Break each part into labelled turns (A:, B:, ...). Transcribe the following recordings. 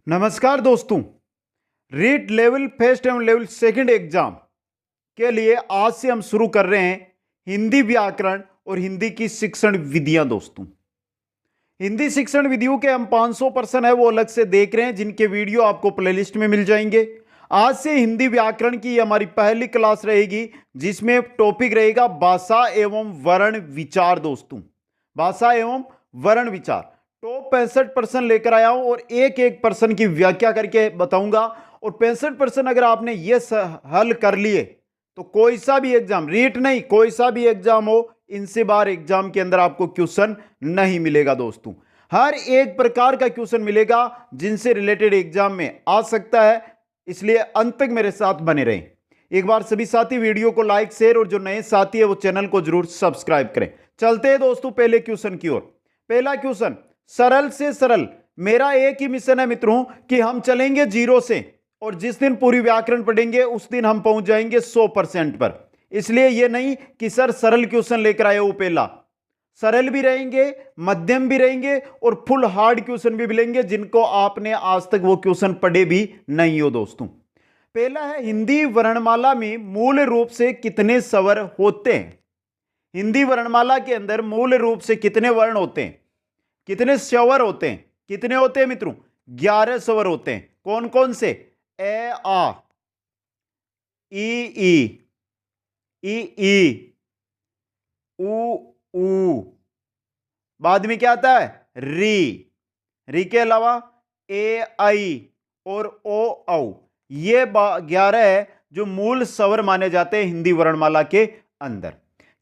A: नमस्कार दोस्तों। REET level first एवं लेवल सेकंड एग्जाम के लिए आज से हम शुरू कर रहे हैं हिंदी व्याकरण और हिंदी की शिक्षण विधियां। दोस्तों, हिंदी शिक्षण विधियों के हम 500% है वो अलग से देख रहे हैं, जिनके वीडियो आपको प्लेलिस्ट में मिल जाएंगे। आज से हिंदी व्याकरण की हमारी पहली क्लास रहेगी, जिसमें टॉपिक रहेगा भाषा एवं वर्ण विचार। दोस्तों, भाषा एवं वर्ण विचार टॉप 65% लेकर आया हूं और एक एक पर्सन की व्याख्या करके बताऊंगा। और 65% अगर आपने ये हल कर लिए तो कोई सा भी एग्जाम, रीट नहीं, कोई सा भी एग्जाम हो, इनसे बार एग्जाम के अंदर आपको क्वेश्चन नहीं मिलेगा। दोस्तों, हर एक प्रकार का क्वेश्चन मिलेगा जिनसे रिलेटेड एग्जाम में आ सकता है, इसलिए अंत तक मेरे साथ बने रहें। एक बार सभी साथी वीडियो को लाइक, शेयर और जो नए साथी है वो चैनल को जरूर सब्सक्राइब करें। चलते हैं दोस्तों पहले क्वेश्चन की ओर। पहला क्वेश्चन, सरल से सरल। मेरा एक ही मिशन है मित्रों कि हम चलेंगे 0 से, और जिस दिन पूरी व्याकरण पढ़ेंगे उस दिन हम पहुंच जाएंगे 100% पर। इसलिए यह नहीं कि सर सरल क्वेश्चन लेकर आए हो, पहला सरल भी रहेंगे, मध्यम भी रहेंगे और फुल हार्ड क्वेश्चन भी मिलेंगे जिनको आपने आज तक वो क्वेश्चन पढ़े भी नहीं हो। दोस्तों, पहला है, हिंदी वर्णमाला में मूल रूप से कितने स्वर होते हैं? हिंदी वर्णमाला के अंदर मूल रूप से कितने वर्ण होते हैं, कितने स्वर होते हैं? कितने होते हैं मित्रों? 11 स्वर होते हैं। कौन कौन से? ए आ, ई ई, उ ऊ, बाद में क्या आता है? री के अलावा ए आई और ओ औ। ये 11 है जो मूल स्वर माने जाते हैं हिंदी वर्णमाला के अंदर।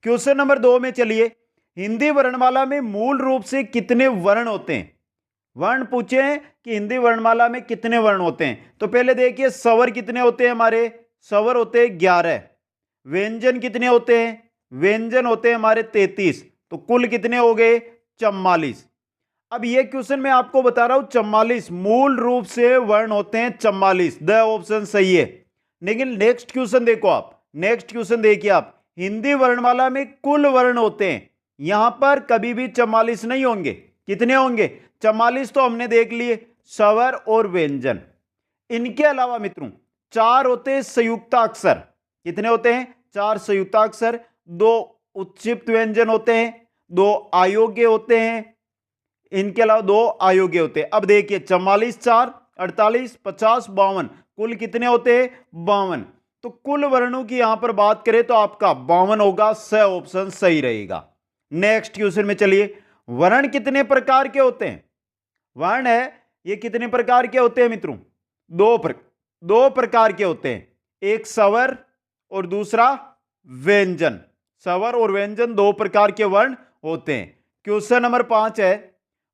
A: क्वेश्चन नंबर 2 में चलिए, हिंदी वर्णमाला में मूल रूप से कितने वर्ण होते हैं? वर्ण पूछे हैं कि हिंदी वर्णमाला में कितने वर्ण होते हैं, तो पहले देखिए स्वर कितने होते हैं हमारे। स्वर होते हैं 11। व्यंजन कितने होते हैं? व्यंजन होते हैं हमारे 33। तो कुल कितने हो गए? 44। अब ये क्वेश्चन मैं आपको बता रहा हूं, 44 मूल रूप से वर्ण होते हैं 44। द ऑप्शन सही है। लेकिन नेक्स्ट क्वेश्चन देखो आप, नेक्स्ट क्वेश्चन देखिए आप, हिंदी वर्णमाला में कुल वर्ण होते हैं, यहां पर कभी भी 44 नहीं होंगे। कितने होंगे? 44 तो हमने देख लिए, स्वर और व्यंजन। इनके अलावा मित्रों 4 होते हैं संयुक्ताक्षर। कितने होते हैं? 4 संयुक्ताक्षर। 2 उत्क्षिप्त व्यंजन होते हैं, 2 अयोग्य होते हैं। इनके अलावा 2 अयोग्य होते हैं। अब देखिए 44 4 48 50 52, कुल कितने होते हैं? 52। तो कुल वर्णों की यहां पर बात करें तो आपका 52 होगा। स ऑप्शन सही रहेगा। नेक्स्ट क्वेश्चन में चलिए, वर्ण कितने प्रकार के होते हैं? वर्ण है ये कितने प्रकार के होते हैं मित्रों? 2 प्रकार के होते हैं, एक स्वर और दूसरा व्यंजन। स्वर और व्यंजन 2 प्रकार के वर्ण होते हैं। क्वेश्चन नंबर 5 है,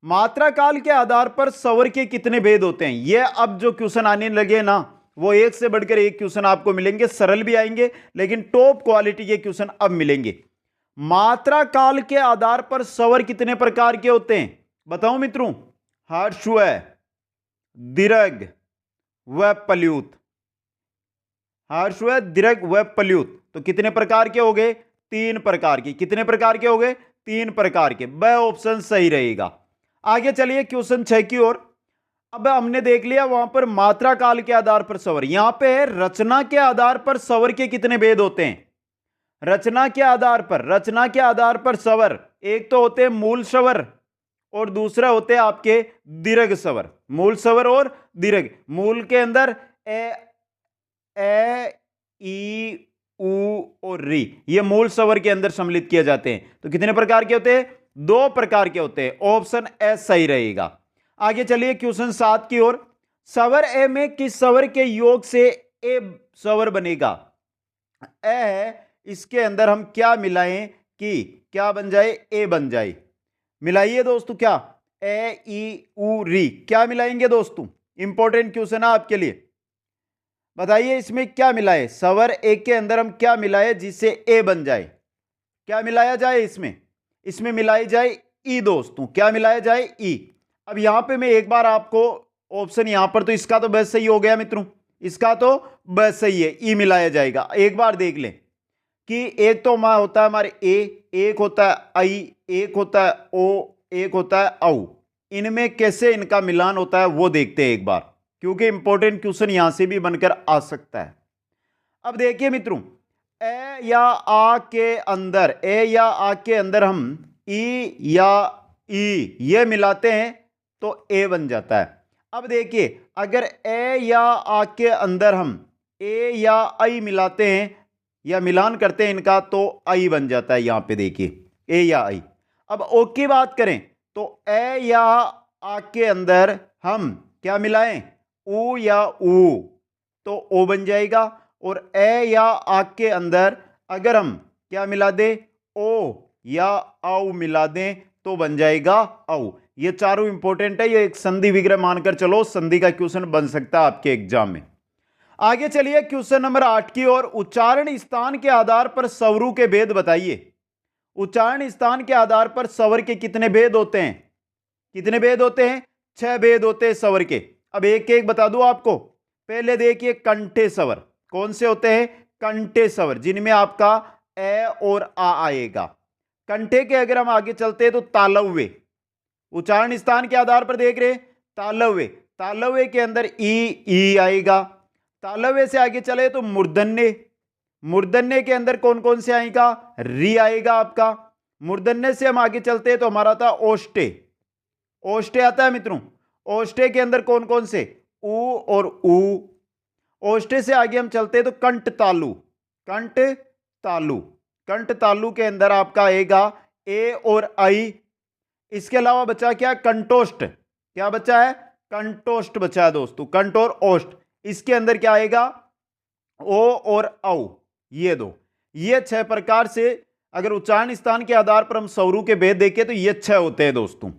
A: मात्रा काल के आधार पर स्वर के कितने भेद होते हैं? ये अब जो क्वेश्चन आने लगे ना, वो एक से बढ़कर एक क्वेश्चन आपको मिलेंगे। सरल भी आएंगे लेकिन टॉप क्वालिटी के क्वेश्चन अब मिलेंगे। मात्रा काल के आधार पर स्वर कितने प्रकार के होते हैं? बताओ मित्रों। ह्रस्व, दीर्घ व प्लुत। ह्रस्व, दीर्घ व प्लुत। तो कितने प्रकार के हो गए? 3 प्रकार के। कितने प्रकार के हो गए? 3 प्रकार के। ब ऑप्शन सही रहेगा। आगे चलिए क्वेश्चन 6 की ओर। अब हमने देख लिया वहां पर मात्रा काल के आधार पर स्वर। यहां पे है रचना के आधार पर स्वर के कितने भेद होते हैं? रचना के आधार पर, रचना के आधार पर स्वर एक तो होते हैं मूल स्वर और दूसरा होते हैं आपके दीर्घ स्वर। मूल स्वर और दीर्घ। मूल के अंदर ए ई उ और री, ये मूल स्वर के अंदर सम्मिलित किए जाते हैं। तो कितने प्रकार के होते हैं? 2 प्रकार के होते हैं। ऑप्शन ए सही रहेगा। आगे चलिए क्वेश्चन 7 की ओर। स्वर ए में किस स्वर के योग से ए स्वर बनेगा? ए है, इसके अंदर हम क्या मिलाएं कि क्या बन जाए? ए बन जाए। मिलाइए दोस्तों, क्या? ए ई उ री, क्या मिलाएंगे दोस्तों? इंपॉर्टेंट क्वेश्चन है आपके लिए। बताइए इसमें क्या मिलाए? स्वर ए के अंदर हम क्या मिलाए जिससे ए बन जाए? क्या मिलाया जाए इसमें? इसमें मिलाई जाए ई दोस्तों। क्या मिलाया जाए? ई। अब यहां पे मैं एक बार आपको ऑप्शन, यहां पर तो इसका तो बस सही हो गया मित्रों, इसका तो बस सही है, ई मिलाया जाएगा। एक बार देख लें कि एक तो होता है हमारे ए, एक होता है आई, एक होता है ओ, एक होता है औ। इनमें कैसे इनका मिलान होता है वो देखते हैं एक बार। क्योंकि इंपॉर्टेंट क्वेश्चन यहां से भी बनकर आ सकता है। अब देखिए मित्रों, ए या आ के अंदर, ए या आ के अंदर हम ई या ई ये मिलाते हैं तो ए बन जाता है। अब देखिए, अगर ए या आ के अंदर हम ए या आई मिलाते हैं या मिलान करते हैं इनका तो आई बन जाता है। यहां पे देखिए ए या आई। अब ओ की बात करें तो ए या आ के अंदर हम क्या मिलाएं, ऊ या ऊ, तो ओ बन जाएगा। और ए या आ के अंदर अगर हम क्या मिला दें, ओ या औ मिला दें तो बन जाएगा औ। ये चारों इंपॉर्टेंट है, ये एक संधि विग्रह मानकर चलो, संधि का क्वेश्चन बन सकता है आपके एग्जाम में। आगे चलिए क्वेश्चन नंबर 8 की ओर। उच्चारण स्थान के आधार पर स्वरों के भेद बताइए। उच्चारण स्थान के आधार पर स्वर के कितने भेद होते हैं? कितने भेद होते हैं? 6 भेद होते हैं स्वर के। अब एक एक बता दूं आपको। पहले देखिए कंठे स्वर। कौन से होते हैं? कंठे स्वर, जिनमें आपका ए और आ आएगा। कंठे के अगर हम आगे चलते हैं तो तालव्य, उच्चारण स्थान के आधार पर देख रहे हैं तालव्य, तालव्य के अंदर ई आएगा। तालव्य से आगे चले तो मूर्धन्य, मूर्धन्य के अंदर कौन कौन से आएगा? री आएगा आपका। मूर्धन्य से हम आगे चलते हैं तो हमारा था ओष्टे, ओष्टे आता है मित्रों। ओष्टे के अंदर कौन कौन से? ऊ और ऊ। ओष्टे से आगे हम चलते हैं तो कंठ तालु, कंठ तालु, कंठ तालु के अंदर आपका आएगा ए और आई। इसके अलावा बचा क्या? कंठोष्ठ। क्या बचा है? कंठोष्ठ बचा है दोस्तों, कंठ और ओष्ठ। इसके अंदर क्या आएगा? ओ और औ, ये दो। ये 6 प्रकार से अगर उच्चारण स्थान के आधार पर हम स्वरों के भेद देखें तो ये 6 होते हैं दोस्तों।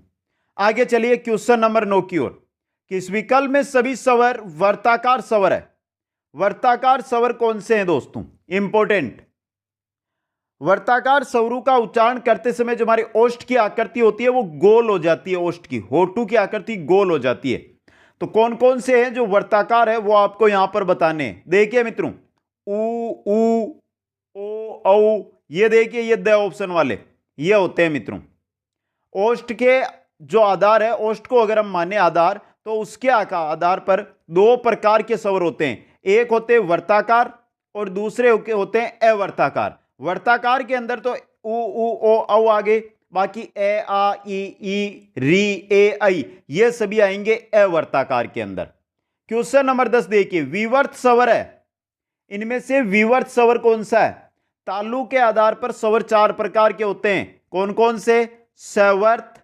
A: आगे चलिए क्वेश्चन नंबर 9 की ओर। किस विकल्प में सभी स्वर वर्ताकार स्वर है? वर्ताकार स्वर कौन से हैं दोस्तों? इंपॉर्टेंट। वर्ताकार स्वरों का उच्चारण करते समय जो हमारी ओष्ठ की आकृति होती है वो गोल हो जाती है, ओष्ठ की होठों की आकृति गोल हो जाती है। तो कौन कौन से हैं जो वर्ताकार है वो आपको यहां पर बताने हैं। देखिए मित्रों, ऊ, ओ, औ, ये देखिए ये द ऑप्शन वाले ये होते हैं मित्रों। ओष्ठ के जो आधार है, ओष्ठ को अगर हम माने आधार, तो उसके आधार पर 2 प्रकार के स्वर होते हैं। एक होते हैं वर्ताकार और दूसरे होते हैं अवर्ताकार। वर्ताकार के अंदर तो ऊ, ओ, औ आगे, बाकी ए, आ, ई, री, ए, आई ये सभी आएंगे अवर्ताकार के अंदर। क्वेश्चन नंबर 10 देखिए, विवर्त स्वर है, इनमें से विवर्त स्वर कौन सा है? तालु के आधार पर स्वर 4 प्रकार के होते हैं। कौन कौन से? सवर्त,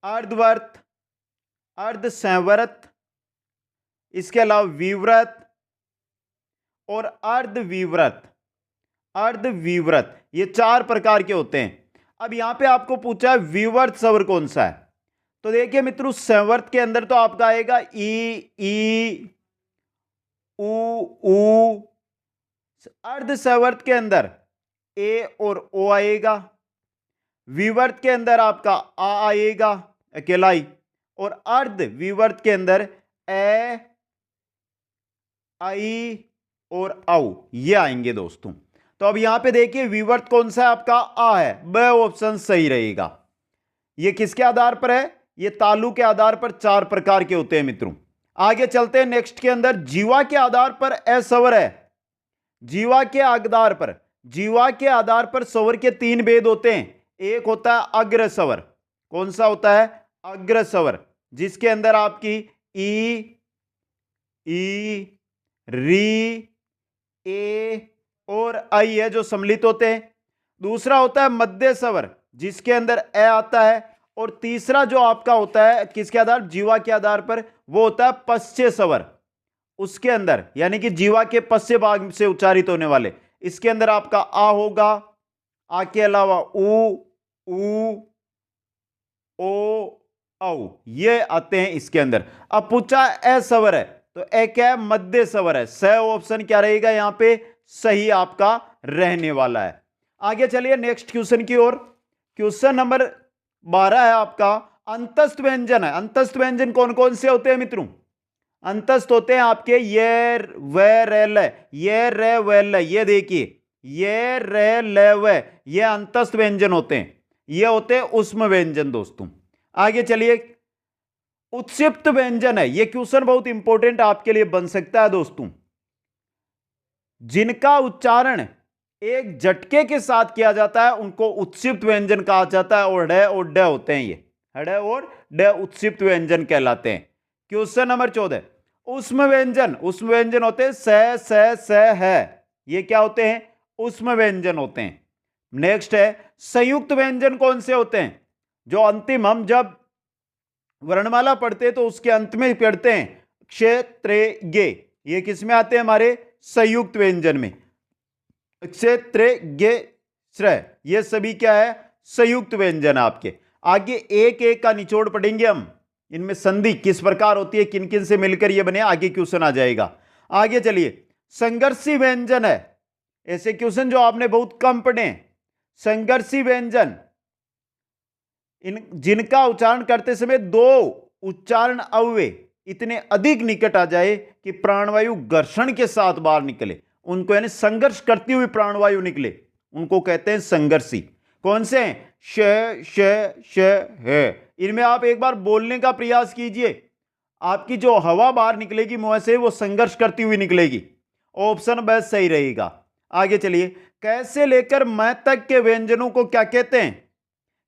A: अर्धवर्त, अर्धसंवर्त, इसके अलावा विव्रत और अर्धविव्रत, अर्धविव्रत, ये 4 प्रकार के होते हैं। अब यहां पे आपको पूछा है विवर्त स्वर कौन सा है, तो देखिए मित्रों संवर्त के अंदर तो आपका आएगा ई, ऊ। अर्धसंवर्त के अंदर ए और ओ आएगा। विवर्त के अंदर आपका आ आएगा अकेला ही, और अर्ध विवर्त के अंदर ए, आई और औ ये आएंगे दोस्तों। तो अब यहां पे देखिए विवर्त कौन सा है? आपका आ है, ब ऑप्शन सही रहेगा। ये किसके आधार पर है? ये तालु के आधार पर 4 प्रकार के होते हैं मित्रों। आगे चलते हैं नेक्स्ट के अंदर। जीवा के आधार पर ए स्वर है। जीवा के आधार पर, जीवा के आधार पर स्वर के 3 भेद होते हैं। एक होता है अग्र स्वर। कौन सा होता है? अग्र स्वर, जिसके अंदर आपकी ई, री, ए और आई है जो सम्मिलित होते हैं। दूसरा होता है मध्य स्वर, जिसके अंदर ए आता है। और तीसरा जो आपका होता है किसके आधार? जीवा के आधार पर, वो होता है पश्च स्वर। उसके अंदर यानी कि जीवा के पश्च भाग से उच्चारित होने वाले, इसके अंदर आपका आ होगा, आ के अलावा ऊ, ओ, औ ये आते हैं इसके अंदर। अब पूछा ए स्वर है तो ए क्या है? मध्य स्वर है। स ऑप्शन क्या रहेगा यहां पे? सही आपका रहने वाला है। आगे चलिए नेक्स्ट क्वेश्चन की ओर। क्वेश्चन नंबर 12 है आपका, अंतस्थ व्यंजन है। अंतस्थ व्यंजन कौन कौन से होते हैं मित्रों? अंतस्थ होते हैं आपके ये, व, रे, ल, ये, रे, व, ल, ये देखिए ये, रे, ल, व, ये अंतस्थ व्यंजन होते हैं। ये होते हैं उष्म व्यंजन दोस्तों। आगे चलिए, उत्क्षिप्त व्यंजन है। यह क्वेश्चन बहुत इंपॉर्टेंट आपके लिए बन सकता है दोस्तों। जिनका उच्चारण एक झटके के साथ किया जाता है उनको उत्क्षिप्त व्यंजन कहा जाता है, और ड और ड होते हैं, ये हड और ड उत्क्षिप्त व्यंजन कहलाते हैं। क्वेश्चन नंबर 14, उष्म व्यंजन। उष्म व्यंजन होते हैं स है, ये क्या होते हैं? उष्म व्यंजन होते हैं। नेक्स्ट है संयुक्त व्यंजन। कौन से होते हैं? जो अंतिम, हम जब वर्णमाला पढ़ते हैं तो उसके अंत में पढ़ते हैं क्षेत्रे गे, ये किस में आते हैं? हमारे संयुक्त व्यंजन में। क्षेत्रे गे श्रय, ये सभी क्या है? संयुक्त व्यंजन आपके। आगे एक एक का निचोड़ पढ़ेंगे हम, इनमें संधि किस प्रकार होती है, किन किन से मिलकर ये बने, आगे क्वेश्चन आ जाएगा। आगे चलिए, संघर्षी व्यंजन है। ऐसे क्वेश्चन जो आपने बहुत कम पढ़े। संघर्षी व्यंजन, जिनका उच्चारण करते समय दो उच्चारण अव्यय इतने अधिक निकट आ जाए कि प्राणवायु घर्षण के साथ बाहर निकले, उनको यानी संघर्ष करती हुई प्राणवायु निकले, उनको कहते हैं संघर्षी। कौन से हैं? श है। इनमें आप एक बार बोलने का प्रयास कीजिए, आपकी जो हवा बाहर निकलेगी मुंह से वो संघर्ष करती हुई निकलेगी। ऑप्शन बस सही रहेगा। आगे चलिए, कैसे लेकर मैं तक के व्यंजनों को क्या कहते हैं?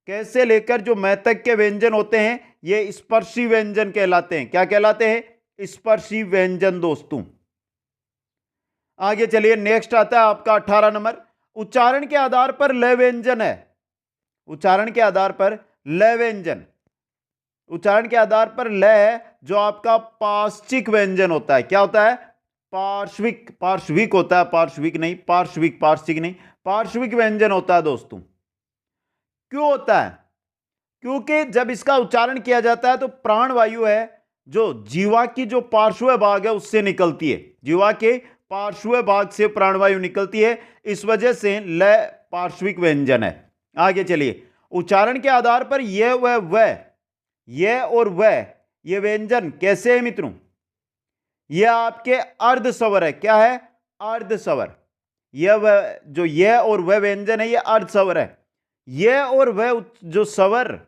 A: कैसे लेकर जो मैं तक के व्यंजन होते हैं ये स्पर्शी व्यंजन कहलाते हैं। क्या कहलाते हैं? स्पर्शी व्यंजन दोस्तों। आगे चलिए, नेक्स्ट आता है आपका 18 नंबर, उच्चारण के आधार पर लय व्यंजन है। उच्चारण के आधार पर लय व्यंजन, उच्चारण के आधार पर लय है जो आपका पार्श्विक व्यंजन होता है। क्या होता है? पार्श्विक, पार्श्विक होता है, पार्श्विक नहीं, पार्श्विक, पार्श्विक नहीं, पार्श्विक व्यंजन होता है दोस्तों। क्यों होता है? क्योंकि जब इसका उच्चारण किया जाता है तो प्राणवायु है जो जीवा की जो पार्श्व भाग है उससे निकलती है, जीवा के पार्श्व भाग से प्राणवायु निकलती है, इस वजह से लय पार्श्विक व्यंजन है। आगे चलिए, उच्चारण के आधार पर यह वह, यह और वह, ये व्यंजन कैसे है मित्रों? यह आपके अर्ध स्वर है। क्या है? अर्ध स्वर। यह वह, जो यह और वह व्यंजन है, यह अर्ध स्वर है। यह और वह जो स्वर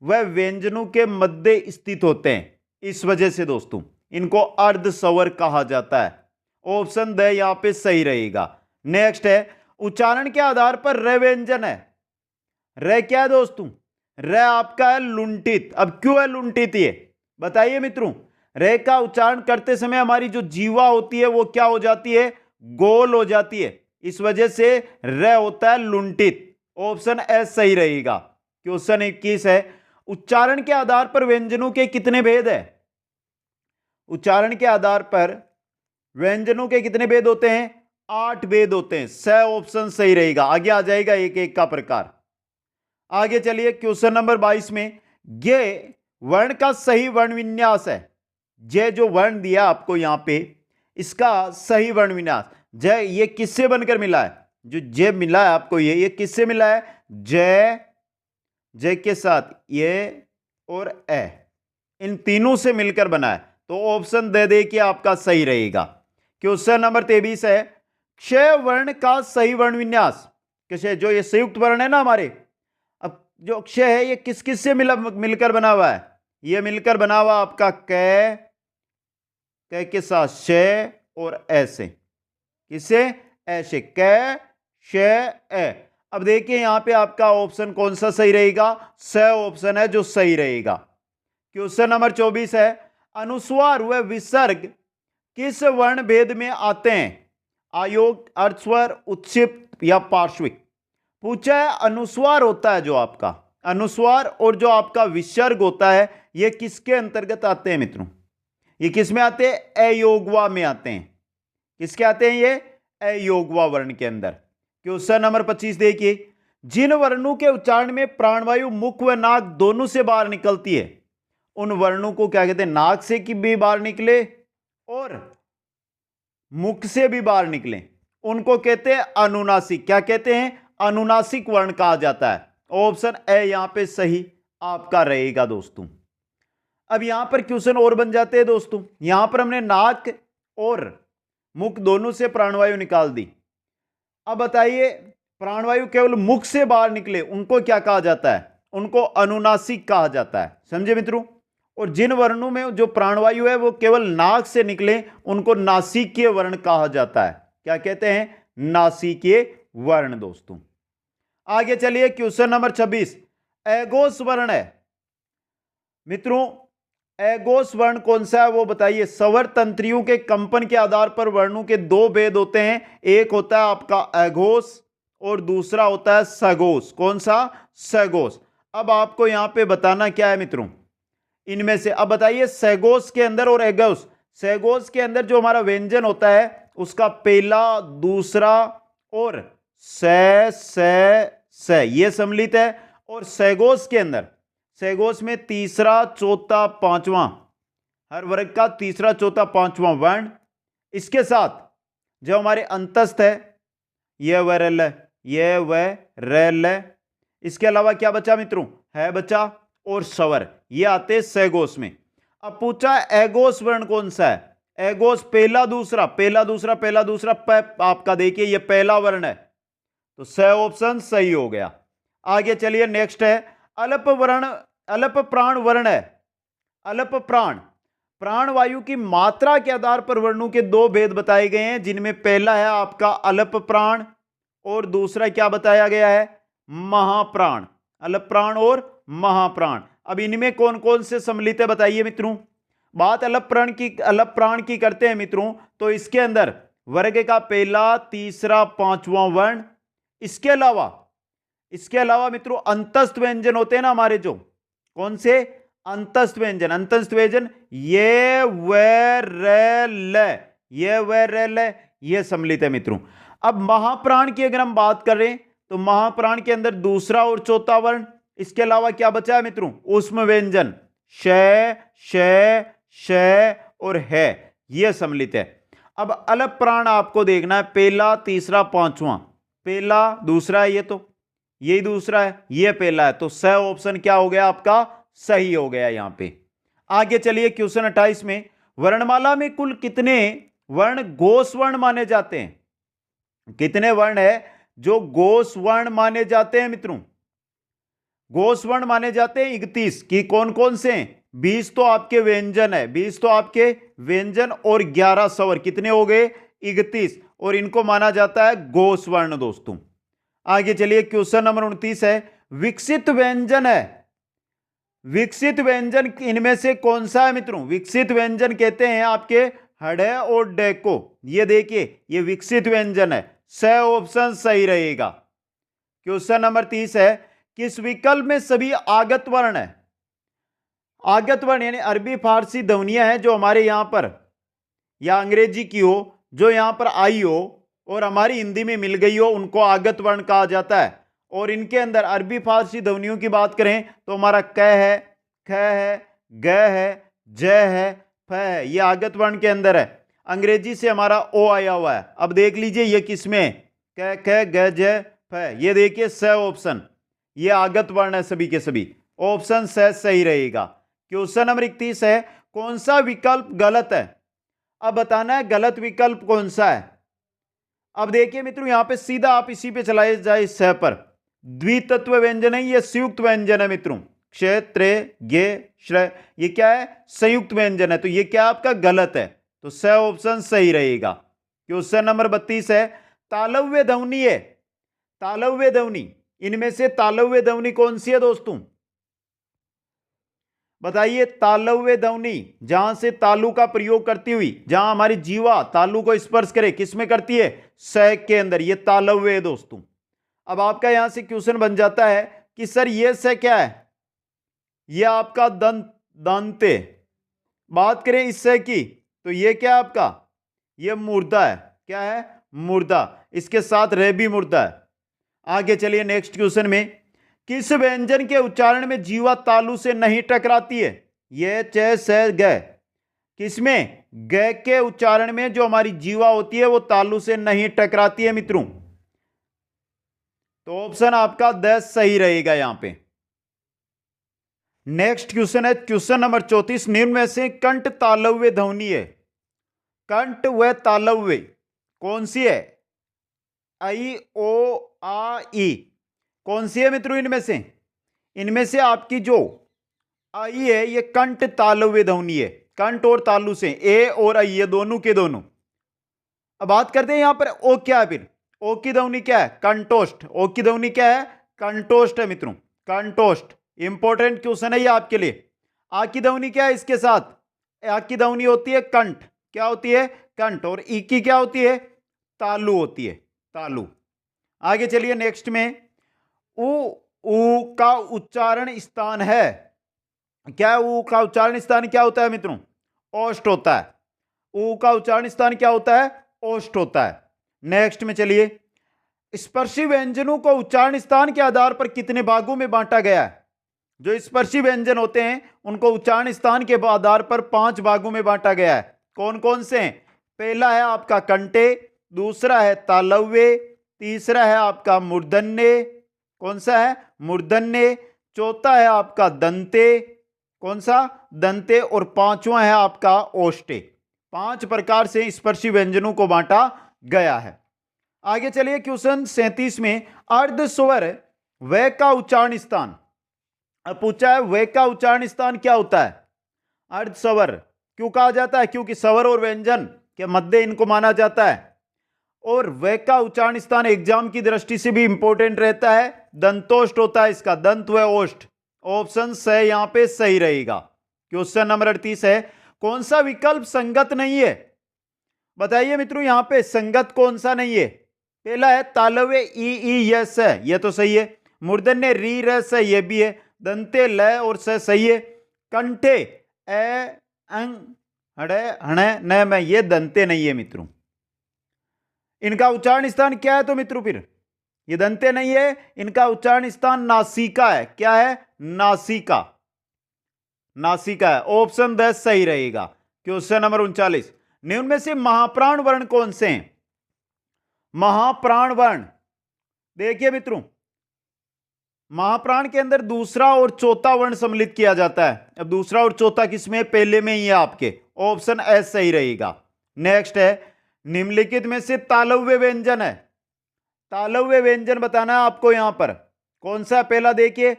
A: वह व्यंजनों के मध्य स्थित होते हैं, इस वजह से दोस्तों इनको अर्ध स्वर कहा जाता है। ऑप्शन द यहां पे सही रहेगा। नेक्स्ट है, उच्चारण के आधार पर र व्यंजन है। र क्या है दोस्तों? र आपका है लुंठित। अब क्यों है लुंठित ये बताइए मित्रों? र का उच्चारण करते समय हमारी जो जीवा होती है वो क्या हो जाती है? गोल हो जाती है, इस वजह से र होता है लुंठित। ऑप्शन एस सही रहेगा। क्वेश्चन 21 है, उच्चारण के आधार पर व्यंजनों के कितने भेद है? उच्चारण के आधार पर व्यंजनों के कितने भेद होते हैं? 8 भेद होते हैं। स ऑप्शन सही रहेगा। आगे आ जाएगा एक एक का प्रकार। आगे चलिए, क्वेश्चन नंबर 22 में गे वर्ण का सही वर्ण विन्यास है। जय जो वर्ण दिया आपको यहां पे, इसका सही वर्ण विन्यास, जय ये किससे बनकर मिला है? जो जय मिला है आपको, ये किससे मिला है? जय, जय के साथ ये और ए, इन तीनों से मिलकर बना है, तो ऑप्शन दे दे कि आपका सही रहेगा। क्वेश्चन नंबर 23 है, क्षय वर्ण का सही वर्ण विन्यास। क्षय जो ये संयुक्त वर्ण है ना हमारे, अब जो क्षय है ये किस किस से मिलकर बना हुआ है? ये मिलकर बना हुआ आपका क के साथ श और ऐसे, किससे? ऐसे क श ए। अब देखिए यहां पे आपका ऑप्शन कौन सा सही रहेगा? स ऑप्शन है जो सही रहेगा। क्वेश्चन नंबर 24 है, अनुस्वार व विसर्ग किस वर्ण भेद में आते हैं? आयोग, अर्धस्वर, उत्क्षिप्त या पार्श्विक। पूछा है अनुस्वार होता है जो आपका, अनुस्वार और जो आपका विसर्ग होता है ये किसके अंतर्गत आते हैं मित्रों? ये किस में आते हैं? अयोगवा में आते हैं। किसके आते हैं ये? अयोगवा वर्ण के अंदर। क्वेश्चन नंबर 25 देखिए, जिन वर्णों के उच्चारण में प्राणवायु मुख व नाक दोनों से बाहर निकलती है उन वर्णों को क्या कहते हैं? नाक से की भी बाहर निकले और मुख से भी बाहर निकले, उनको कहते हैं अनुनासिक। क्या कहते हैं? अनुनासिक वर्ण कहा जाता है। ऑप्शन ए यहां पे सही आपका रहेगा दोस्तों। अब यहां पर क्वेश्चन और बन जाते हैं दोस्तों। यहां पर हमने नाक और मुख दोनों से प्राणवायु निकाल दी। अब बताइए, प्राणवायु केवल मुख से बाहर निकले उनको क्या कहा जाता है? उनको अनुनासिक कहा जाता है। समझे मित्रों? और जिन वर्णों में जो प्राणवायु है वो केवल नाक से निकले उनको नासिकीय वर्ण कहा जाता है। क्या कहते हैं? नासिकीय वर्ण दोस्तों। आगे चलिए क्वेश्चन नंबर 26, एगोस वर्ण है मित्रों, एगोस वर्ण कौन सा है वो बताइए। स्वर तंत्रियों के कंपन के आधार पर वर्णों के दो भेद होते हैं, एक होता है आपका एगोस और दूसरा होता है सगोस। कौन सा? सगोस। अब आपको यहां पे बताना क्या है मित्रों, इनमें से अब बताइए सगोस के अंदर और एगोस, सगोस के अंदर जो हमारा व्यंजन होता है उसका पहला, दूसरा और से ये सम्मिलित है, और सगोस के अंदर, सगोस में तीसरा, चौथा, पांचवा, हर वर्ग का तीसरा, चौथा, पांचवा वर्ण, इसके साथ जो हमारे अंतस्थ है यह वह रेल है, यह वह रेल है, इसके अलावा क्या बचा मित्रों? है बचा और स्वर, ये आते सगोस में। अब पूछा एगोस वर्ण कौन सा है? एगोस पहला, दूसरा, पहला, दूसरा, पहला, दूसरा, आपका देखिए ये पहला वर्ण है, तो स ऑप्शन सही हो गया। आगे चलिए नेक्स्ट है अल्प वर्ण, अल्प प्राण वर्ण है। अल्प प्राण, प्राणवायु की मात्रा के आधार पर वर्णों के दो भेद बताए गए हैं, जिनमें पहला है आपका अल्प प्राण और दूसरा क्या बताया गया है? महाप्राण। अल्प प्राण और महाप्राण। अब इनमें कौन कौन से सम्मिलित है बताइए मित्रों। बात अल्प प्राण की करते हैं मित्रों, तो इसके अंदर वर्ग का पहला, तीसरा, पांचवा वर्ण, इसके अलावा मित्रों अंतस्थ व्यंजन होते हैं ना हमारे, जो कौन से? अंतस्थ व्यंजन। अंतस्थ व्यंजन ये वे रे ल, ये वे रे ल, ये सम्मिलित है मित्रों। अब महाप्राण की अगर हम बात करें तो महाप्राण के अंदर दूसरा और चौथा वर्ण, इसके अलावा क्या बचा है मित्रों? ऊष्म व्यंजन श और है, यह सम्मिलित है। अब अल्प प्राण आपको देखना है पहला, तीसरा, पांचवा, पहला, दूसरा है, ये तो यही दूसरा है, ये पहला है, तो स ऑप्शन क्या हो गया आपका? सही हो गया यहां पे। आगे चलिए क्वेश्चन 28 में, वर्णमाला में कुल कितने वर्ण घोष वर्ण माने जाते हैं? कितने वर्ण है जो घोष वर्ण माने जाते हैं मित्रों? घोष वर्ण माने जाते हैं 31 की। कौन कौन से? 20 तो आपके व्यंजन है, 20 तो आपके व्यंजन और 11 स्वर, कितने हो गए? 31, और इनको माना जाता है घोष वर्ण दोस्तों। आगे चलिए क्वेश्चन नंबर 29 है, विकसित व्यंजन है। विकसित व्यंजन इनमें से कौन सा है मित्रों? विकसित व्यंजन कहते हैं आपके हड़े और डे को। ये देखिए ये विकसित व्यंजन है, स ऑप्शन सही रहेगा। क्वेश्चन नंबर 30 है, किस विकल्प में सभी आगत वर्ण है? आगत वर्ण यानी अरबी फारसी ध्वनियां हैं जो हमारे यहां पर, या अंग्रेजी की हो जो यहां पर आई हो और हमारी हिंदी में मिल गई हो, उनको आगत वर्ण कहा जाता है। और इनके अंदर अरबी फारसी ध्वनियों की बात करें तो हमारा क है, ख है, ग है, ज है, फ है, ये आगत वर्ण के अंदर है। अंग्रेजी से हमारा ओ आया हुआ है। अब देख लीजिए ये किसमें? क, ख, ग, ज, फ। ये देखिए स ऑप्शन, ये आगत वर्ण है सभी के सभी, ऑप्शन स सही रहेगा। क्वेश्चन नंबर 31 है, कौन सा विकल्प गलत है? अब बताना है गलत विकल्प कौन सा है। अब देखिए मित्रों यहां पे सीधा आप इसी पे चलाए जाए, स पर। द्वितत्व व्यंजन है, ये संयुक्त व्यंजन है मित्रों। क्षेत्र गे श्र, ये क्या है? संयुक्त व्यंजन है, तो ये क्या आपका गलत है, तो स ऑप्शन सही रहेगा। क्वेश्चन नंबर 32 है, तालव्य ध्वनि है। तालव्य ध्वनि, इनमें से तालव्य ध्वनि कौन सी है दोस्तों? बताइए। तालव्य ध्वनि जहां से तालु का प्रयोग करती हुई, जहां हमारी जीवा तालु को स्पर्श करे, किसमें करती है? स के अंदर, ये तालव्य है दोस्तों। अब आपका यहां से क्वेश्चन बन जाता है कि सर ये स क्या है? ये आपका दंते। बात करें इस स की तो ये क्या है आपका? ये मुर्दा है। क्या है? मुर्दा। इसके साथ रे भी मुर्दा है। आगे चलिए नेक्स्ट क्वेश्चन में, किस व्यंजन के उच्चारण में जीवा तालु से नहीं टकराती है? ये च स ग, किसमें? ग के उच्चारण में जो हमारी जीवा होती है वो तालु से नहीं टकराती है मित्रों, तो ऑप्शन आपका 10 सही रहेगा यहां पे। नेक्स्ट क्वेश्चन है क्वेश्चन नंबर 34, निम्न में से कंठ तालव्य ध्वनि है। कंठ व तालव्य कौन सी है? आई ओ आ ई, कौन सी है मित्रों इनमें से? इनमें से आपकी जो आई है, ये कंठ तालव्य ध्वनि है, कंठ और तालु से ए और आई, ये दोनों के दोनों। अब बात करते हैं यहां पर ओ क्या है, फिर ओ की ध्वनि क्या है, कंठोष्ठ। ओ की ध्वनि क्या है, कंठोष्ठ है मित्रों, कंठोष्ठ। इंपॉर्टेंट क्वेश्चन है ये आपके लिए। आ की ध्वनि क्या है इसके साथ, आ की ध्वनि होती है कंठ, क्या होती है, कंठ। और ई की क्या होती है, तालु होती है, तालु। आगे चलिए नेक्स्ट में, उ का उच्चारण स्थान है, क्या है ऊ का उच्चारण स्थान क्या होता है मित्रों, ओष्ठ होता है। ऊ का उच्चारण स्थान क्या होता है, ओष्ठ होता है। नेक्स्ट में चलिए, स्पर्शी व्यंजनों को उच्चारण स्थान के आधार पर कितने भागों में बांटा गया है। जो स्पर्शी व्यंजन होते हैं उनको उच्चारण स्थान के आधार पर 5 भागों में बांटा गया है। कौन कौन से हैं, पहला है आपका कंटे, दूसरा है तालव्य, तीसरा है आपका मूर्धन्य, कौन सा है, मूर्धन्य, चौथा है आपका दंते, कौन सा, दंते, और पांचवा है आपका ओष्टे। 5 प्रकार से स्पर्शी व्यंजनों को बांटा गया है। आगे चलिए क्वेश्चन 37 में, अर्ध स्वर व का उच्चारण स्थान। अब पूछा है व का उच्चारण स्थान क्या होता है, अर्ध स्वर क्यों कहा जाता है, क्योंकि स्वर और व्यंजन के मध्य इनको माना जाता है। और व का उच्चारण स्थान एग्जाम की दृष्टि से भी इंपॉर्टेंट रहता है, दंतोष्ठ होता है इसका, दंत व ओष्ठ। ऑप्शन से यहां पे सही रहेगा। क्वेश्चन नंबर 38 है, कौन सा विकल्प संगत नहीं है, बताइए मित्रों यहां पे संगत कौन सा नहीं है। पहला है तालव्य ई यस है, यह तो सही है। मूर्धन्य री रस है, यह भी है। दंते ल और स सही है। कंठे ए अंग हड़े हणे न में, ये दंते नहीं है मित्रों। इनका उच्चारण स्थान क्या है तो मित्रों, फिर ये दंते नहीं है, इनका उच्चारण स्थान नासिका है। क्या है, नासिका, नासिका है। ऑप्शन 10 सही रहेगा। क्वेश्चन नंबर 39, निम्न में से महाप्राण वर्ण कौन से हैं। महाप्राण वर्ण, देखिए मित्रों, महाप्राण के अंदर दूसरा और चौथा वर्ण सम्मिलित किया जाता है। अब दूसरा और चौथा किसमें, पहले में ही है आपके, ऑप्शन एस सही रहेगा। नेक्स्ट है, निम्नलिखित में से तालव्य व्यंजन है, तालव्य व्यंजन बताना है आपको यहां पर, कौन सा, पहला देखिए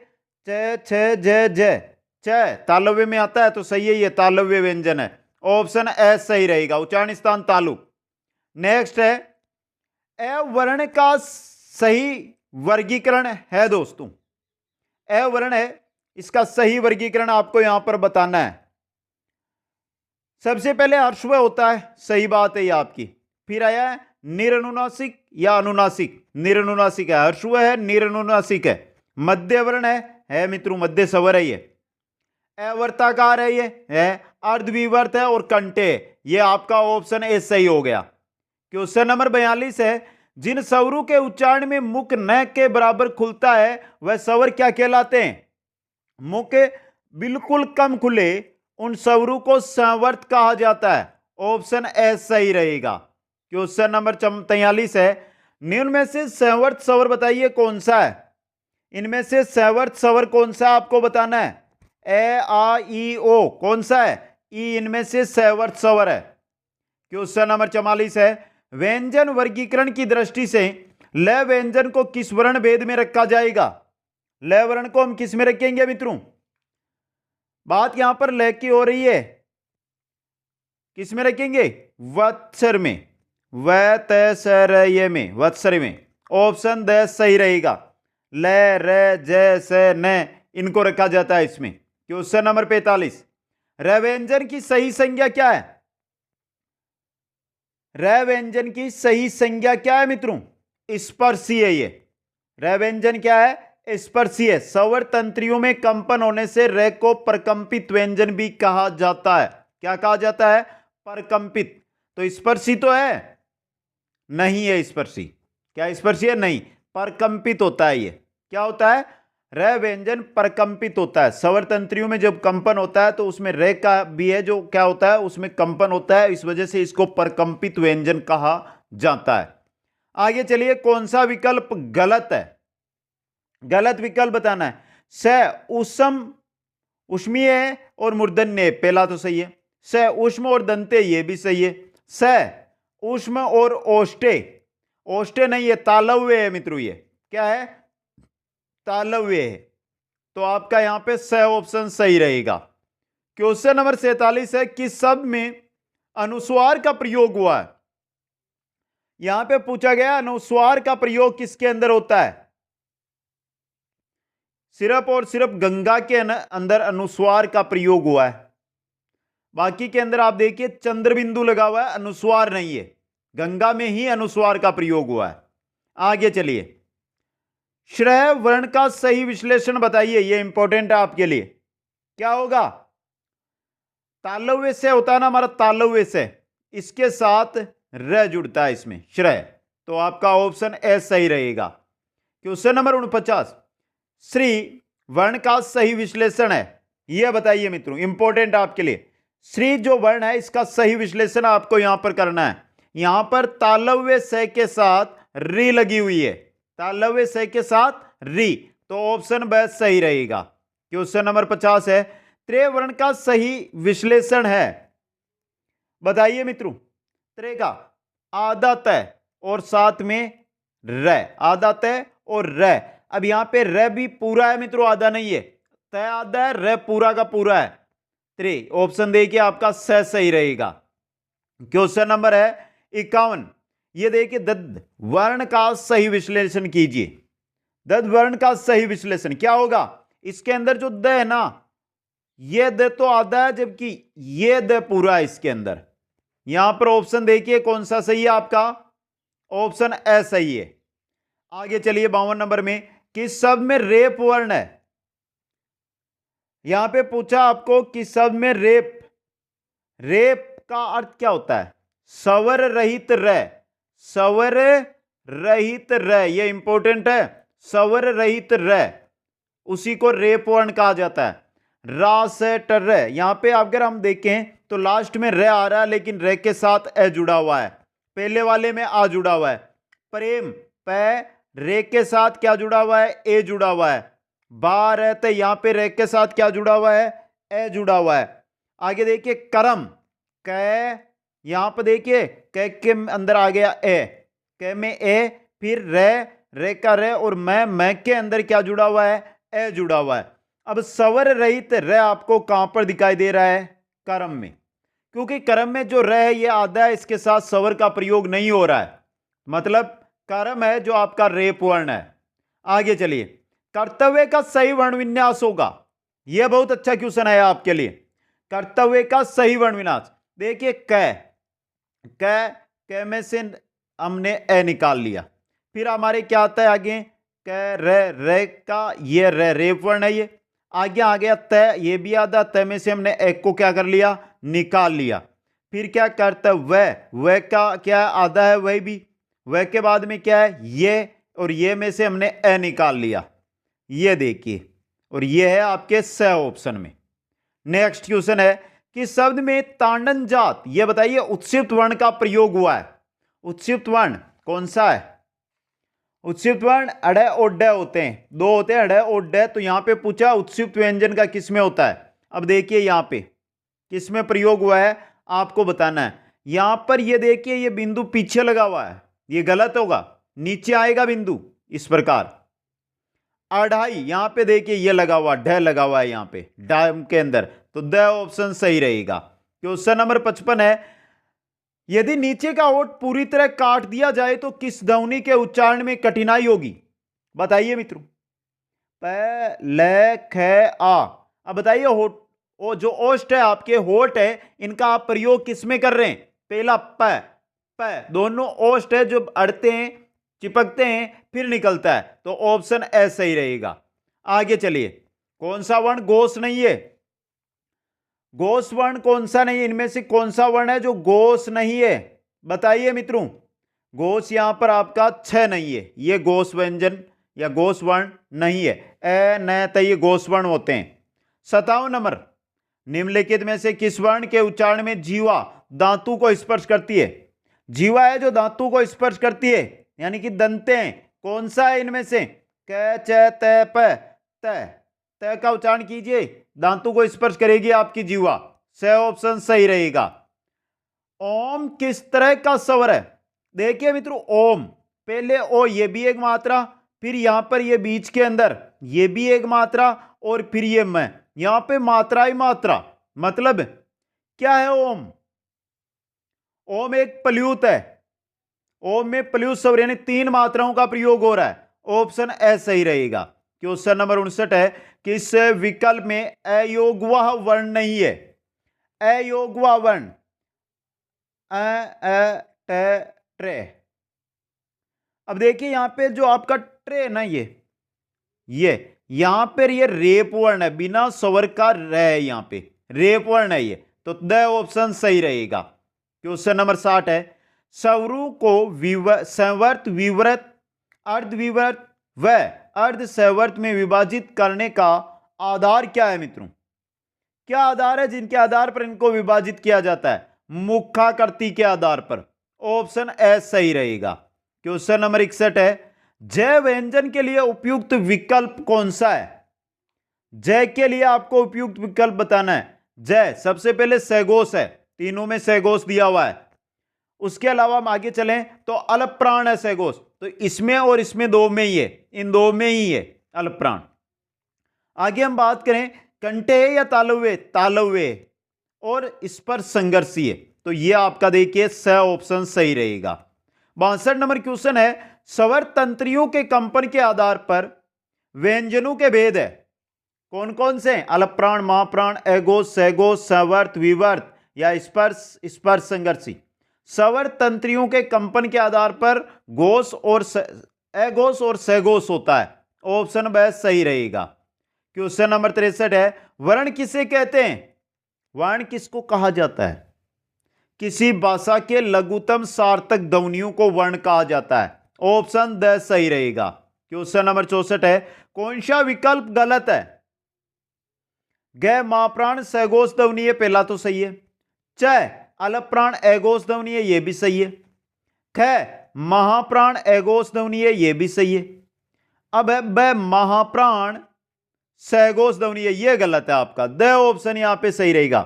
A: च छ ज ज, छ तालव्य में आता है तो सही है, ये तालव्य व्यंजन है। ऑप्शन एस सही रहेगा, उच्चारण स्थान तालु। नेक्स्ट है, ए वर्ण का सही वर्गीकरण है दोस्तों, ए वर्ण है, इसका सही वर्गीकरण आपको यहां पर बताना है। सबसे पहले हर्षव होता है, सही बात है ये आपकी। फिर आया है निरनुनासिक या अनुनासिक, निरनुनासिक है, हर्षव है, निरनुनासिक है। मध्य वर्ण है मित्रों, मध्य स्वर है ये। अवर्ताकार है, ये है अर्धविवर्त है, और कंठे, ये आपका ऑप्शन ए सही हो गया। क्वेश्चन नंबर 42 है, जिन स्वरों के उच्चारण में मुख न के बराबर खुलता है वह स्वर क्या कहलाते हैं। मुख बिल्कुल कम खुले उन स्वरों को संवर्त कहा जाता है। ऑप्शन ए सही रहेगा। क्वेश्चन नंबर 43 है, निम्न में से संवर्त स्वर बताइए कौन सा है। इनमें से संवर्त स्वर कौन सा आपको बताना है। ए आ ई ओ, कौन सा है, ई इनमें से संवर्त स्वर है। क्वेश्चन नंबर 44 है, व्यंजन वर्गीकरण की दृष्टि से ल व्यंजन को किस वर्ण भेद में रखा जाएगा। ल वर्ण को हम किस में रखेंगे मित्रों, बात यहां पर ल की हो रही है, किस में रखेंगे, वत्सर में, वत्सरय में, वत्सर में। ऑप्शन 10 सही रहेगा, ल र ज स न इनको रखा जाता है इसमें। क्वेश्चन नंबर 45, र व्यंजन की सही संज्ञा क्या है। र व्यंजन की सही संज्ञा क्या है मित्रों, स्पर्शी है ये। र व्यंजन क्या है, स्पर्शी है। स्वर तंत्रियों में कंपन होने से र को प्रकंपित व्यंजन भी कहा जाता है। क्या कहा जाता है, प्रकंपित। तो स्पर्शी तो है, नहीं है स्पर्शी, क्या स्पर्शी है, नहीं, प्रकंपित होता है ये। क्या होता है, र व्यंजन प्रकंपित होता है। स्वर तंत्रियों में जब कंपन होता है तो उसमें र का भी है जो क्या होता है, उसमें कंपन होता है, इस वजह से इसको प्रकंपित व्यंजन कहा जाता है। आगे चलिए, कौन सा विकल्प गलत है, गलत विकल्प बताना है। स उष्म, उष्मीय है और मूर्धन्य, पहला तो सही है। स उष्म और दंते, ये भी सही है। स उष्म और ओष्टे, ओष्टे नहीं है, तालव्य है मित्रों, ये क्या है, तालव्य है। तो आपका यहां पे स ऑप्शन सही रहेगा। क्वेश्चन नंबर 47 है, किस शब्द में अनुस्वार का प्रयोग हुआ है? यहां पे पूछा गया अनुस्वार का प्रयोग किसके अंदर होता है? सिर्फ और सिर्फ गंगा के अंदर अनुस्वार का प्रयोग हुआ है। बाकी के अंदर आप देखिए चंद्र बिंदु लगा हुआ है, अनुस्वार नहीं है। गंगा में ही अनुस्वार का प्रयोग हुआ है। आगे चलिए, श्रेय वर्ण का सही विश्लेषण बताइए। यह इंपॉर्टेंट है आपके लिए। क्या होगा? तालव्य से होता है ना हमारा, तालव्य से, इसके साथ र जुड़ता है इसमें, श्रेय। तो आपका ऑप्शन ए सही रहेगा। क्वेश्चन नंबर 49, श्री वर्ण का सही विश्लेषण है, यह बताइए मित्रों, इंपॉर्टेंट आपके लिए। श्री जो वर्ण है इसका सही विश्लेषण आपको यहां पर करना है। यहां पर तालव्य से के साथ री लगी हुई है, तालव्य से के साथ री, तो ऑप्शन बी सही रहेगा। क्वेश्चन नंबर 50 है, त्रे वर्ण का सही विश्लेषण है, बताइए मित्रों। त्रे का आधा तय और साथ में र, आधा तय और र। अब यहां पे र भी पूरा है मित्रों, आधा नहीं है। तय आधा है, र पूरा का पूरा है। त्रे ऑप्शन देखिए आपका सही रहेगा। क्वेश्चन नंबर है 51, ये देखिए, दद वर्ण का सही विश्लेषण कीजिए। दद वर्ण का सही विश्लेषण क्या होगा? इसके अंदर जो द है ना, ये द तो आधा है, जबकि ये द पूरा है इसके अंदर। यहां पर ऑप्शन देखिए कौन सा सही है आपका? ऑप्शन ए सही है। आगे चलिए 52 नंबर में, किस शब्द में रेप वर्ण है? यहां पे पूछा आपको किस शब्द में रेप, रेप का अर्थ क्या होता है? स्वर रहित र, स्वर रहित र, यह इंपॉर्टेंट है। स्वर रहित र, उसी को रेप वर्ण कहा जाता है। रा से टर, यहां पे अगर हम देखें तो लास्ट में र आ रहा है, लेकिन र के साथ ए जुड़ा हुआ है। पहले वाले में आ जुड़ा हुआ है। प्रेम प, रे के साथ क्या जुड़ा हुआ है? ए जुड़ा हुआ है। बा रहते, यहां पे रे के साथ क्या जुड़ा हुआ है? ए जुड़ा हुआ है। आगे देखिए करम, क, यहां पर देखिए क के अंदर आ गया ए, क में ए, फिर रे का रे, और मैं के अंदर क्या जुड़ा हुआ है? ए जुड़ा हुआ है। अब स्वर रहित र आपको कहां पर दिखाई दे रहा है? कर्म में, क्योंकि कर्म में जो र है ये आधा है, इसके साथ स्वर का प्रयोग नहीं हो रहा है, मतलब कर्म है जो आपका रेप वर्ण है। आगे चलिए, कर्तव्य का सही वर्ण विन्यास होगा, यह बहुत अच्छा क्वेश्चन है आपके लिए। कर्तव्य का सही वर्ण विन्यास देखिए, क में से हमने ए निकाल लिया, फिर हमारे क्या आता है आगे? क रे का ये रेप वर्ण है, ये आगे आ गया तय, ये भी आधा, तय में से हमने एक को क्या कर लिया? निकाल लिया। फिर क्या करता है? वह का क्या आधा है, वह भी, वह के बाद में क्या है? ये, और ये में से हमने ए निकाल लिया, ये देखिए, और ये है आपके स ऑप्शन में। नेक्स्ट क्वेश्चन है, कि शब्द में तांडन जात, ये बताइए, उत्सित वर्ण का प्रयोग हुआ है। उत्सित वर्ण कौन सा है? उत्सित वर्ण अड़े और डे होते हैं, दो होते हैं, अड़े और डे। तो यहां पे पूछा उत्सित व्यंजन का किस में होता है। अब देखिए यहां पे किस में प्रयोग हुआ है आपको बताना है। यहां पर ये देखिए, ये बिंदु पीछे लगा हुआ है, ये गलत होगा, नीचे आएगा बिंदु इस प्रकार। अढ़ाई यहां पे देखिए ये लगा हुआ, ढ लगा हुआ है यहां पे डाम के अंदर, तो द ऑप्शन सही रहेगा। क्वेश्चन नंबर 55 है, यदि नीचे का ओठ पूरी तरह काट दिया जाए तो किस ध्वनि के उच्चारण में कठिनाई होगी? बताइए मित्रों। प ल ख आ। अब बताइए होठ, वो जो ओष्ठ है आपके, होठ है, इनका आप प्रयोग किस में कर रहे हैं? पहला प, दोनों ओष्ठ है जो अड़ते हैं, चिपकते हैं, फिर निकलता है, तो ऑप्शन ए सही रहेगा। आगे चलिए, कौन सा वर्ण गोस नहीं है? गोस वर्ण कौन सा नहीं है? इनमें से कौन सा वर्ण है जो गोस नहीं है? बताइए मित्रों। गोस यहां पर आपका छ नहीं है, ये गोस व्यंजन या गोस वर्ण नहीं है। ए न त ये गोस वर्ण होते हैं। 57 नंबर, निम्नलिखित में से किस वर्ण के उच्चारण में जीवा दांतों को स्पर्श करती है? जीवा है जो दांतों को स्पर्श करती है, यानी कि दंतें, कौन सा है इनमें से? क च त प, त का उच्चारण कीजिए, दांतों को स्पर्श करेगी आपकी जीवा, स ऑप्शन सही रहेगा। ओम किस तरह का स्वर है? देखिए मित्रों, ओम, पहले ओ, ये भी एक मात्रा, फिर यहां पर ये बीच के अंदर ये भी एक मात्रा और फिर ये मैं, यहां पे मात्रा ही मात्रा। मतलब क्या है ओम? ओम एक प्लयूत है। ओम में प्लयूत स्वर यानी 3 मात्राओं का प्रयोग हो रहा है। ऑप्शन ए सही रहेगा। क्वेश्चन नंबर 59 है कि इस विकल्प में अयोगवाह वर्ण नहीं है। अयोगवाह वर्ण ट्रे। अब देखिए यहां पे जो आपका ट्रे ना, ये यहां पर ये रेप वर्ण है, बिना स्वर का र है, यहां पे रेप वर्ण है ये, तो द ऑप्शन सही रहेगा। क्वेश्चन नंबर 60 है स्वरों को संवर्त, विवर्त, अर्धविवर्त व अर्ध संवर्त में विभाजित करने का आधार क्या है मित्रों? क्या आधार है जिनके आधार पर इनको विभाजित किया जाता है? मुखाकृति के आधार पर। ऑप्शन ए सही रहेगा। क्वेश्चन नंबर 61 है जय व्यंजन के लिए उपयुक्त विकल्प कौन सा है? जय के लिए आपको उपयुक्त विकल्प बताना है। जय सबसे पहले सैगोस है, तीनों में सैगोस दिया हुआ है। उसके अलावा हम आगे चलें तो अल्प प्राण है सैगोस, तो इसमें और इसमें दो में ही है, इन दो में ही है अल्प प्राण। आगे हम बात करें कंठे या तालव्य, तालव्य और स्पर्श संघर्षीय, तो यह आपका देखिए स ऑप्शन सही रहेगा। 62 नंबर क्वेश्चन है स्वर तंत्रियों के कंपन के आधार पर व्यंजनों के भेद है, कौन कौन से? अल्प प्राण, महाप्राण, एगोस, सैगोस, संवर्त, विवर्त या स्पर्श, स्पर्श संघर्षी। स्वर तंत्रियों के कंपन के आधार पर गोस और एगोस और सैगोस होता है। ऑप्शन बी सही रहेगा। क्वेश्चन नंबर 63 है वर्ण किसे कहते हैं? वर्ण किसको कहा जाता है? किसी भाषा के लघुतम सार्थक ध्वनियों को वर्ण कहा जाता है। ऑप्शन द सही रहेगा। क्वेश्चन नंबर 64 है कौन सा विकल्प गलत है? ग महाप्राण सैगोस ध्वनि है, पहला तो सही है। च अल्प प्राण एगोस ध्वनि है, यह भी सही है। ख महाप्राण एगोस ध्वनि है, यह भी सही है। अब है ब महाप्राण सैगोस ध्वनि है, यह गलत है आपका। द ऑप्शन यहां पे सही रहेगा।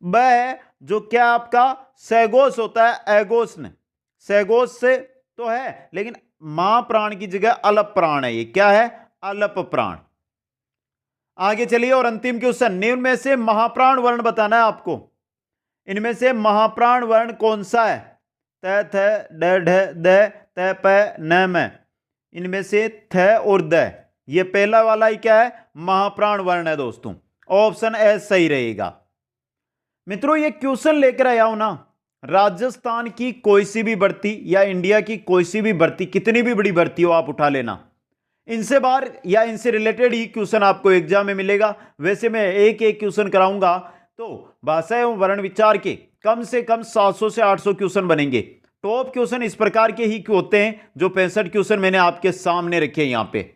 A: ब जो क्या आपका सैगोस होता है, एगोस ने सैगोस से तो है, लेकिन महाप्राण की जगह अल्प प्राण है, ये क्या है? अल्प प्राण। आगे चलिए और अंतिम क्वेश्चन, निम्न में से महाप्राण वर्ण बताना है आपको। इनमें से महाप्राण वर्ण कौन सा है? त, थ, ड, ढ, द, त, प, न, म। इनमें से थ और द, ये पहला वाला ही क्या है? महाप्राण वर्ण है दोस्तों। ऑप्शन ए सही रहेगा। मित्रों ये क्वेश्चन लेकर आया हूं ना, राजस्थान की कोई सी भी भर्ती या इंडिया की कोई सी भी भर्ती, कितनी भी बड़ी भर्ती हो आप उठा लेना, इनसे बाहर या इनसे रिलेटेड ही क्वेश्चन आपको एग्जाम में मिलेगा। वैसे मैं एक एक क्वेश्चन कराऊंगा तो भाषा एवं वर्ण विचार के कम से कम 700 से 800 क्वेश्चन बनेंगे। टॉप क्वेश्चन इस प्रकार के ही होते हैं जो 65 क्वेश्चन मैंने आपके सामने रखे हैं यहां पे।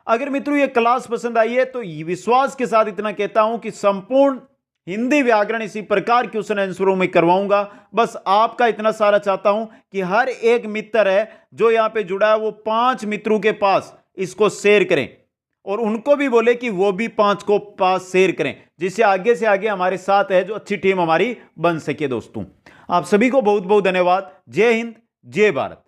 A: अगर मित्रों ये क्लास पसंद आई है तो विश्वास के साथ इतना कहता हूं कि संपूर्ण हिंदी व्याकरण इसी प्रकार क्वेश्चन आंसरों में करवाऊंगा। बस आपका इतना सारा चाहता हूं कि हर एक मित्र है जो यहां पे जुड़ा है वो 5 मित्रों के पास इसको शेयर करें और उनको भी बोले कि वो भी 5 को पास शेयर करें, जिससे आगे से आगे हमारे साथ है जो अच्छी टीम हमारी बन सके। दोस्तों आप सभी को बहुत बहुत धन्यवाद। जय हिंद, जय भारत।